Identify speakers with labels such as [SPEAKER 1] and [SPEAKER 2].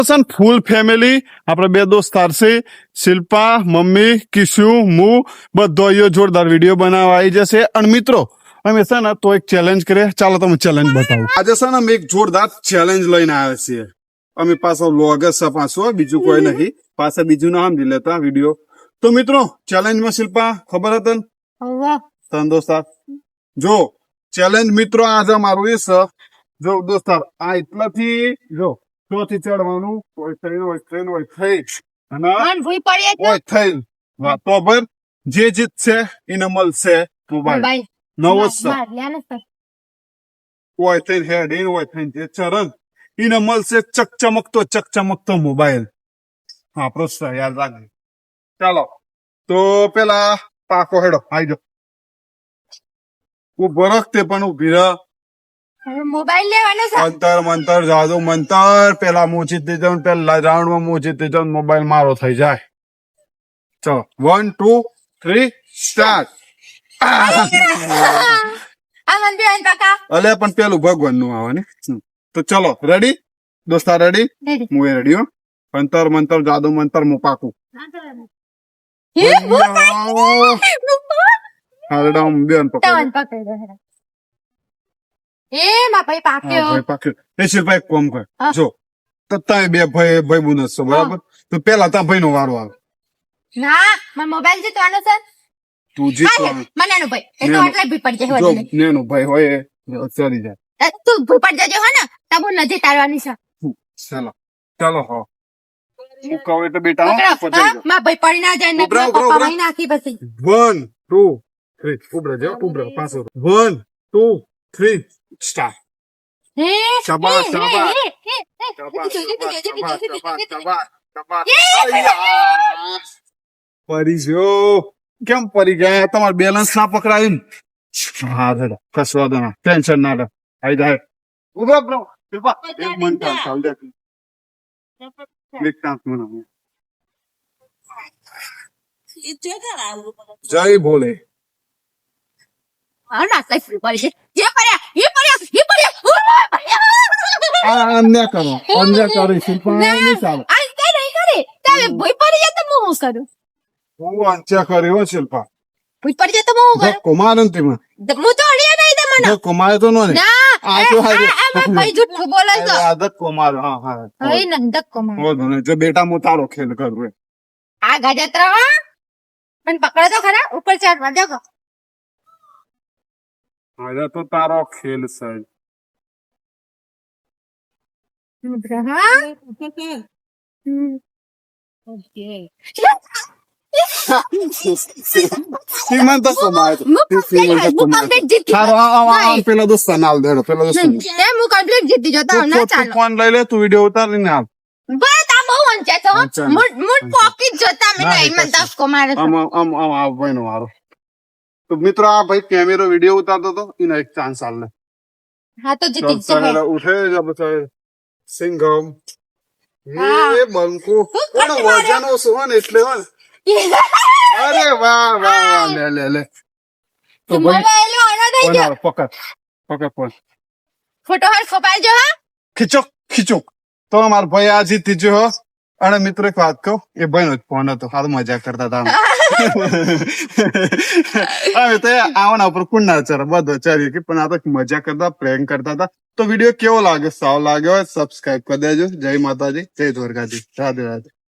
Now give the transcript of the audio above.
[SPEAKER 1] full family આપણે બે દોસ્તાર છે શિલ્પા મમ્મી કિશુ હું બધો અહીંયા જોરદાર વિડીયો બનાવવા આવી જશે અને મિત્રો અમે છે ને તો એક ચેલેન્જ કરીએ ચાલો તમે ચેલેન્જ બતાવો આજે છે ને અમે એક જોરદાર ચેલેન્જ લઈને આવ્યા છીએ અમે પાછો વ્લોગ જ છે પાછો બીજું કોઈ નહીં પાછા બીજું ના સમજી લેતા વિડીયો તો મિત્રો ચેલેન્જમાં શિલ્પા ખબર હતી ને તન દોસ્તાર જો ચેલેન્જ મિત્રો આજે અમારું એ છે જો દોસ્તાર આ એટલાથી જો ચોથી ચડવાનું હોય થઈ અને હોય થઈ તો પર જે જીતશે એને મળશે મોબાઈલ નવો હોય થઈ હેડ એને હોય થઈ જે ચરણ એને મળશે ચકચમકતો મોબાઈલ હા પ્રોત્સાહ યાદ રાખજો ચાલો તો પેલા પાકો હેડો આઈ ઉભો રખતે પણ ઉભી રહ
[SPEAKER 2] મોબાઈલ લેવાનો છે
[SPEAKER 1] મંતર જાદુ મંતર પેલા મૂચી દે જાઉં પેલા રાઉન્ડ માં મૂચી દે જાઉં મોબાઈલ મારો થઈ જાય ચલો 1 2 3 સ્ટાર્ટ અલે પણ પેલું ભગવાન નું આવે ને તો ચલો રેડી દોસ્તા રેડી હું એ રેડી હો મંતર જાદુ મંતર હું પાકું હાલડામ બેન પકડ
[SPEAKER 2] એ માં ભાઈ પાક્યો
[SPEAKER 1] એ શિલ્પા કોમ કર જો તો તમે બે ભાઈ બુન છો બરાબર તો પેલા તા ભાઈ નો વારો આવે
[SPEAKER 2] ના મને મોબાઈલ જીતવાનો છે
[SPEAKER 1] તું જીતવાનો
[SPEAKER 2] મનાનો ભાઈ એ તો એટલે ભી પડી જાય
[SPEAKER 1] જો નેનો ભાઈ હોય ચડી જાય
[SPEAKER 2] તું ભી પડી જજો હે ને તબુ નજી તારવાની છે
[SPEAKER 1] ચાલો હો હું કહું એટલે બેટા
[SPEAKER 2] માં ભાઈ પડી ના જાય ને પપ્પા ભાઈ નાખી પછી 1
[SPEAKER 1] 2 3 ઉભરા પાછો 1 2 3 સ્ટાર્ટ શાબાશ પરી ગયો કેમ પરી ગયા તમારે બેલેન્સ ના પકડાયું હા દાદા કશો ના ટેન્શન ના લે આઈ જાય ઉભા બ્રો એક મિનિટ ચાલ દે એક ટાંક મને જય ભોલે
[SPEAKER 2] ના કઈ ફ્રી પડી છે એ પડ્યા
[SPEAKER 1] અન્ય કરો શિલ્પા નહીં ચાલે
[SPEAKER 2] આ કઈ નહીં કરે તમે ભઈ પડી જાય તો હું શું કરું
[SPEAKER 1] હું અંત્યા કર્યો શિલ્પા
[SPEAKER 2] ભઈ પડી જાય તો હું કરું
[SPEAKER 1] કુમારન તીમાં
[SPEAKER 2] હું તો અડિયા નહીં દે મને
[SPEAKER 1] કુમાર તો નો ને
[SPEAKER 2] આ તો ભાઈ જૂઠું બોલે છે
[SPEAKER 1] આદત કુમાર હા
[SPEAKER 2] હઈ નંદક કુમાર
[SPEAKER 1] હો ધને જો બેટા હું તારો ખેલ કરું
[SPEAKER 2] આ ગાજત્રા પણ પકડે તો ખરા ઉપર ચડવા દેખો
[SPEAKER 1] આજે તો તારો ખેલ છે પેલા દોસ્તા નાલ દેડો પેલા દોસ્તા
[SPEAKER 2] હું કમ્પ્લીટ જીતી જતા ના ચાલો
[SPEAKER 1] ફોન લઈ લે તું વિડીયો ઉતારીને આવ
[SPEAKER 2] બસ આ બહુ વંચે તો મુડ પોકેટ જોતા મે નહીં મન દસકો મારે
[SPEAKER 1] આમ આ ભાઈનો મારો તો મિત્રો આ ભાઈ કેમેરો વિડીયો ઉતારતો તો એને એક ચાન્સ આલ લે
[SPEAKER 2] હા તો જીતી જશે
[SPEAKER 1] ઉઠે જબ સિંગમ એ બંકો કોણ વજાનો સોન એટલે હો અરે વાહ લે તો ભાઈ પકડ ફોન
[SPEAKER 2] ફોટો હાલ ખોપાઈ જો હા
[SPEAKER 1] ખીચો તો અમાર ભાઈ આ જીતી જો અને મિત્રો એક વાત કહું એ ભાઈ નો ફોન હતો હાલ મજાક કરતા હતા હવે તો આવના ઉપર કુંડા ચર બધો ચરી કે પણ આ તો મજા કરતા પ્રેન્ક કરતા હતા તો વિડીયો કેવો લાગે સાવ લાગ્યો હોય સબસ્ક્રાઇબ કરી દેજો જય માતાજી જય દ્વારકાજી રાધે રાધે